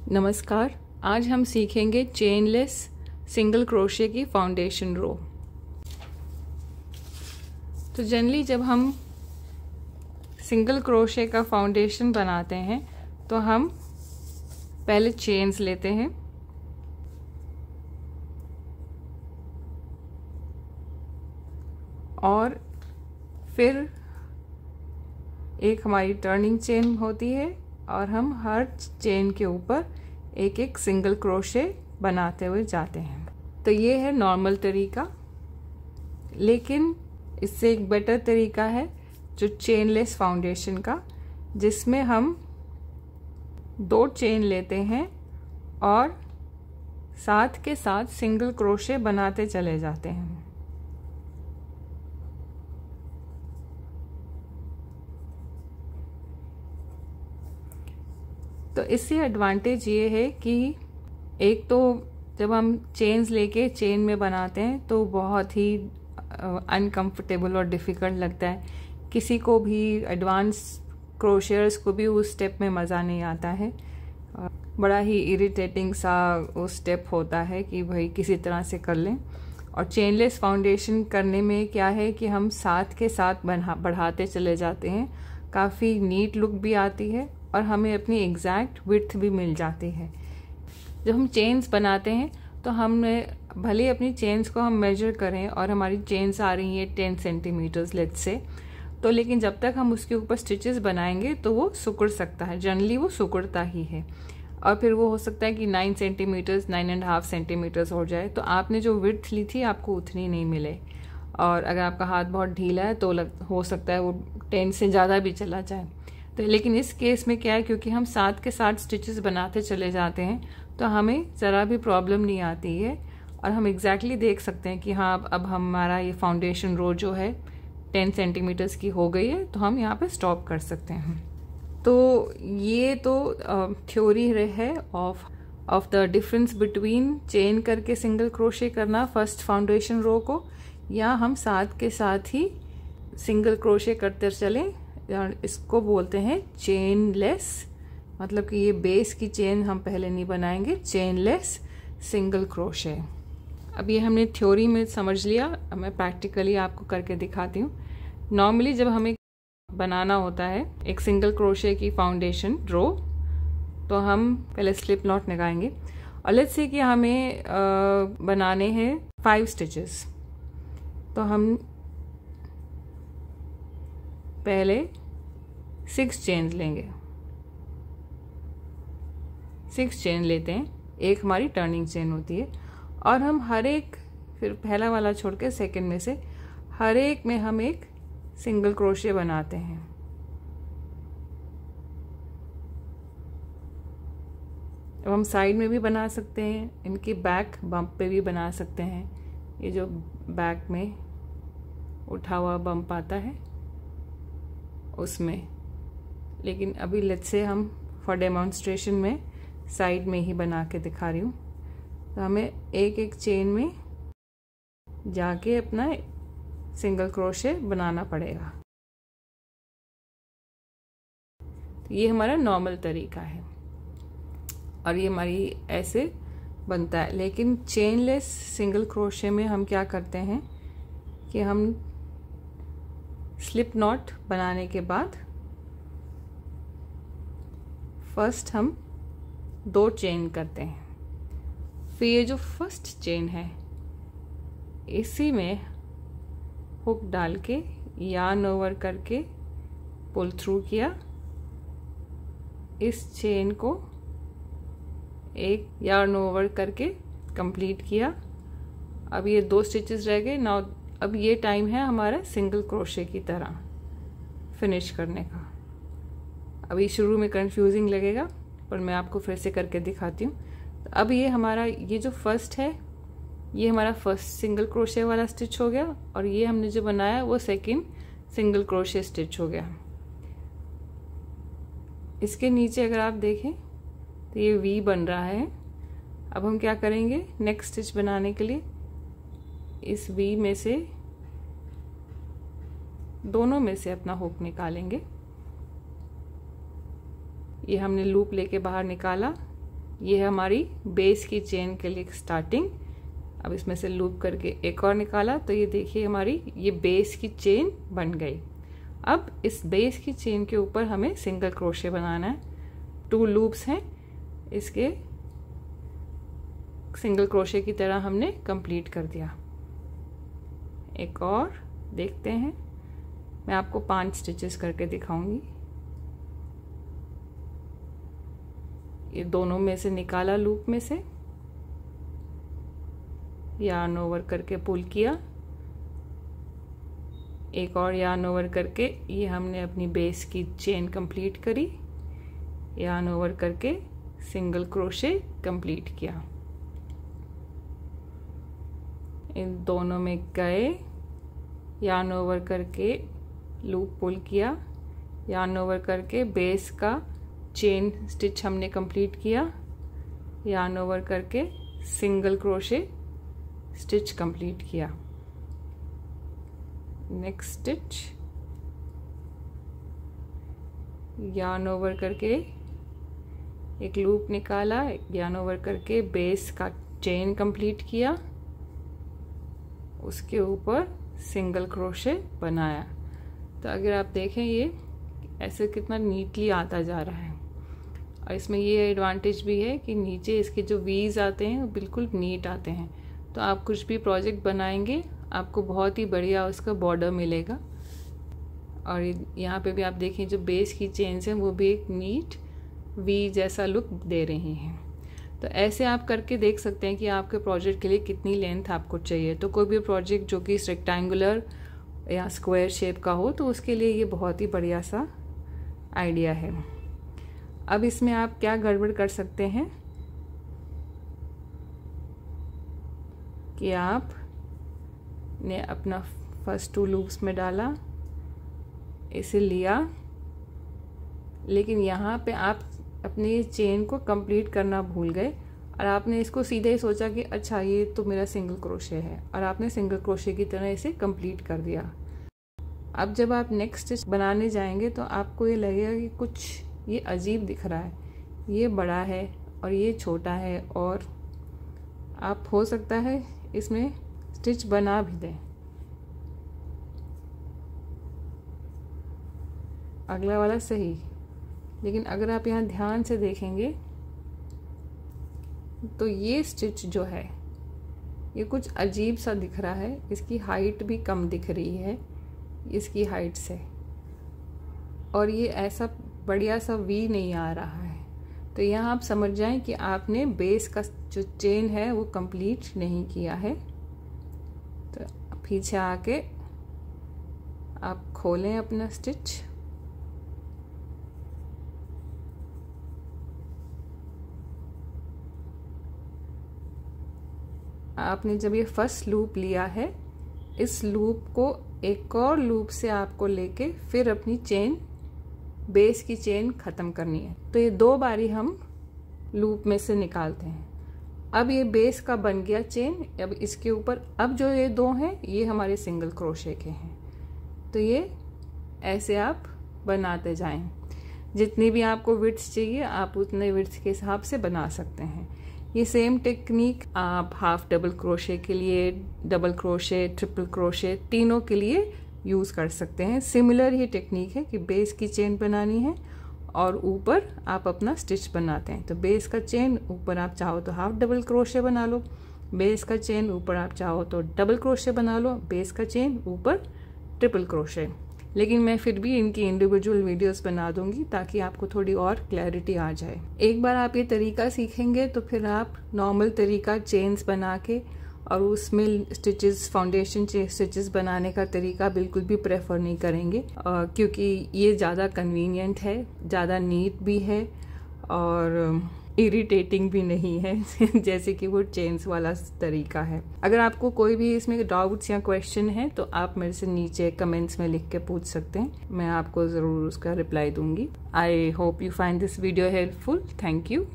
नमस्कार। आज हम सीखेंगे चेनलेस सिंगल क्रोशे की फाउंडेशन रो। तो जनरली जब हम सिंगल क्रोशे का फाउंडेशन बनाते हैं तो हम पहले चेन्स लेते हैं और फिर एक हमारी टर्निंग चेन होती है और हम हर चेन के ऊपर एक एक सिंगल क्रोशे बनाते हुए जाते हैं। तो ये है नॉर्मल तरीका, लेकिन इससे एक बेटर तरीका है जो चेनलेस फाउंडेशन का, जिसमें हम 2 चेन लेते हैं और साथ के साथ सिंगल क्रोशे बनाते चले जाते हैं। तो इससे एडवांटेज ये है कि एक तो जब हम चेन्स लेके चेन में बनाते हैं तो बहुत ही अनकंफर्टेबल और डिफ़िकल्ट लगता है। किसी को भी, एडवांस क्रोशियर्स को भी उस स्टेप में मज़ा नहीं आता है। बड़ा ही इरिटेटिंग सा वो स्टेप होता है कि भाई किसी तरह से कर लें। और चेनलेस फाउंडेशन करने में क्या है कि हम साथ के साथ बढ़ाते चले जाते हैं, काफ़ी नीट लुक भी आती है और हमें अपनी एग्जैक्ट विड्थ भी मिल जाती है। जब हम चेन्स बनाते हैं तो हमें भले अपनी चेन्स को हम मेजर करें और हमारी चेन्स आ रही है 10 सेंटीमीटर्स लेट्स से, तो लेकिन जब तक हम उसके ऊपर स्टिचेस बनाएंगे तो वो सिकुड़ सकता है। जनरली वो सिकुड़ता ही है और फिर वो हो सकता है कि 9 सेंटीमीटर्स 9.5 सेंटीमीटर्स हो जाए, तो आपने जो विड्थ ली थी आपको उतनी नहीं मिले। और अगर आपका हाथ बहुत ढीला है तो हो सकता है वो 10 से ज़्यादा भी चला जाए। तो लेकिन इस केस में क्या है, क्योंकि हम साथ के साथ स्टिचेस बनाते चले जाते हैं तो हमें ज़रा भी प्रॉब्लम नहीं आती है और हम एग्जैक्टली देख सकते हैं कि हाँ अब हमारा ये फाउंडेशन रो जो है 10 सेंटीमीटर्स की हो गई है, तो हम यहाँ पे स्टॉप कर सकते हैं। तो ये तो थ्योरी है of the difference between chain करके सिंगल क्रोशे करना फर्स्ट फाउंडेशन रो को, या हम साथ के साथ ही सिंगल क्रोशे करते चलें। इसको बोलते हैं चेनलेस, मतलब कि ये बेस की चेन हम पहले नहीं बनाएंगे, चेनलेस सिंगल क्रोशे। अब ये हमने थ्योरी में समझ लिया, अब मैं प्रैक्टिकली आपको करके दिखाती हूँ। नॉर्मली जब हमें बनाना होता है एक सिंगल क्रोशे की फाउंडेशन रो, तो हम पहले स्लिप नॉट लगाएंगे और लेट्स से कि हमें बनाने हैं 5 स्टिचेस। तो हम पहले 6 चेन लेंगे, 6 चेन लेते हैं, एक हमारी टर्निंग चेन होती है और हम हर एक, फिर पहला वाला छोड़ के सेकेंड में से हर एक में हम एक सिंगल क्रोशे बनाते हैं। अब हम साइड में भी बना सकते हैं, इनके बैक बम्प पे भी बना सकते हैं, ये जो बैक में उठा हुआ बम्प आता है उसमें। लेकिन अभी लेट्स से हम फॉर डेमोन्स्ट्रेशन में साइड में ही बना के दिखा रही हूँ। तो हमें एक एक चेन में जाके अपना सिंगल क्रोशे बनाना पड़ेगा। तो ये हमारा नॉर्मल तरीका है और ये हमारी ऐसे बनता है। लेकिन चेनलेस सिंगल क्रोशे में हम क्या करते हैं कि हम स्लिप नॉट बनाने के बाद फर्स्ट हम 2 चेन करते हैं। फिर ये जो फर्स्ट चेन है इसी में हुक डाल के यार्न ओवर करके पुल थ्रू किया, इस चेन को एक यार्न ओवर करके कंप्लीट किया। अब ये 2 स्टिचेस रह गए। नाउ अब ये टाइम है हमारा सिंगल क्रोशे की तरह फिनिश करने का। अभी शुरू में कंफ्यूजिंग लगेगा पर मैं आपको फिर से करके दिखाती हूँ। तो अब ये हमारा, ये जो फर्स्ट है ये हमारा फर्स्ट सिंगल क्रोशे वाला स्टिच हो गया और ये हमने जो बनाया वो सेकंड सिंगल क्रोशे स्टिच हो गया। इसके नीचे अगर आप देखें तो ये वी बन रहा है। अब हम क्या करेंगे, नेक्स्ट स्टिच बनाने के लिए इस वी में से, दोनों में से अपना हुक निकालेंगे। ये हमने लूप लेके बाहर निकाला, ये है हमारी बेस की चेन के लिए स्टार्टिंग। अब इसमें से लूप करके एक और निकाला तो ये देखिए हमारी ये बेस की चेन बन गई। अब इस बेस की चेन के ऊपर हमें सिंगल क्रोशे बनाना है। 2 लूप्स हैं, इसके सिंगल क्रोशे की तरह हमने कंप्लीट कर दिया। एक और देखते हैं, मैं आपको 5 स्टिचेस करके दिखाऊंगी। ये दोनों में से निकाला लूप में से, यार्न ओवर करके पुल किया, एक और यार्न ओवर करके ये हमने अपनी बेस की चेन कंप्लीट करी, यार्न ओवर करके सिंगल क्रोशे कंप्लीट किया। इन दोनों में गए, यार्न ओवर करके लूप पुल किया, यार्न ओवर करके बेस का चेन स्टिच हमने कंप्लीट किया, यार्न ओवर करके सिंगल क्रोशे स्टिच कंप्लीट किया। नेक्स्ट स्टिच, यार्न ओवर करके एक लूप निकाला, यार्न ओवर करके बेस का चेन कंप्लीट किया, उसके ऊपर सिंगल क्रोशे बनाया। तो अगर आप देखें ये ऐसे कितना नीटली आता जा रहा है। और इसमें ये एडवांटेज भी है कि नीचे इसके जो वीज आते हैं वो बिल्कुल नीट आते हैं। तो आप कुछ भी प्रोजेक्ट बनाएंगे आपको बहुत ही बढ़िया उसका बॉर्डर मिलेगा। और यहाँ पे भी आप देखें जो बेस की चेन्स हैं वो भी एक नीट वी जैसा लुक दे रही हैं। तो ऐसे आप करके देख सकते हैं कि आपके प्रोजेक्ट के लिए कितनी लेंथ आपको चाहिए। तो कोई भी प्रोजेक्ट जो कि रेक्टेंगुलर या स्क्वायर शेप का हो तो उसके लिए ये बहुत ही बढ़िया सा आइडिया है। अब इसमें आप क्या गड़बड़ कर सकते हैं कि आप ने अपना फर्स्ट 2 लूप्स में डाला, इसे लिया, लेकिन यहाँ पे आप अपनी चेन को कंप्लीट करना भूल गए और आपने इसको सीधे ही सोचा कि अच्छा ये तो मेरा सिंगल क्रोशे है, और आपने सिंगल क्रोशे की तरह इसे कंप्लीट कर दिया। अब जब आप नेक्स्ट स्टिच बनाने जाएंगे तो आपको ये लगेगा कि कुछ ये अजीब दिख रहा है, ये बड़ा है और ये छोटा है, और आप हो सकता है इसमें स्टिच बना भी दें। अगला वाला सही, लेकिन अगर आप यहाँ ध्यान से देखेंगे तो ये स्टिच जो है ये कुछ अजीब सा दिख रहा है। इसकी हाइट भी कम दिख रही है इसकी हाइट से, और ये ऐसा बढ़िया सा वी नहीं आ रहा है। तो यहाँ आप समझ जाएं कि आपने बेस का जो चेन है वो कंप्लीट नहीं किया है। तो पीछे आके आप खोलें अपना स्टिच, आपने जब ये फर्स्ट लूप लिया है इस लूप को एक और लूप से आपको लेके फिर अपनी चेन बेस की चेन खत्म करनी है। तो ये 2 बारी हम लूप में से निकालते हैं। अब ये बेस का बन गया चेन। अब इसके ऊपर अब जो ये 2 हैं ये हमारे सिंगल क्रोशे के हैं। तो ये ऐसे आप बनाते जाएं। जितनी भी आपको विड्थ चाहिए आप उतने विड्थ के हिसाब से बना सकते हैं। ये सेम टेक्निक आप हाफ डबल क्रोशे के लिए, डबल क्रोशे, ट्रिपल क्रोशे तीनों के लिए यूज़ कर सकते हैं। सिमिलर ये टेक्निक है कि बेस की चेन बनानी है और ऊपर आप अपना स्टिच बनाते हैं। तो बेस का चेन ऊपर आप चाहो तो हाफ डबल क्रोशे बना लो, बेस का चेन ऊपर आप चाहो तो डबल क्रोशे बना लो, बेस का चेन ऊपर ट्रिपल क्रोशे। लेकिन मैं फिर भी इनकी इंडिविजुअल वीडियोस बना दूंगी ताकि आपको थोड़ी और क्लैरिटी आ जाए। एक बार आप ये तरीका सीखेंगे तो फिर आप नॉर्मल तरीका चेन्स बना के और उसमें स्टिचेस, फाउंडेशन स्टिचेस बनाने का तरीका बिल्कुल भी प्रेफर नहीं करेंगे, क्योंकि ये ज़्यादा कन्वीनियंट है, ज़्यादा नीट भी है और इरिटेटिंग भी नहीं है जैसे कि वो चेन्स वाला तरीका है। अगर आपको कोई भी इसमें डाउट्स या क्वेश्चन है तो आप मेरे से नीचे कमेंट्स में लिख के पूछ सकते हैं, मैं आपको ज़रूर उसका रिप्लाई दूंगी। I hope you find this video helpful. Thank you.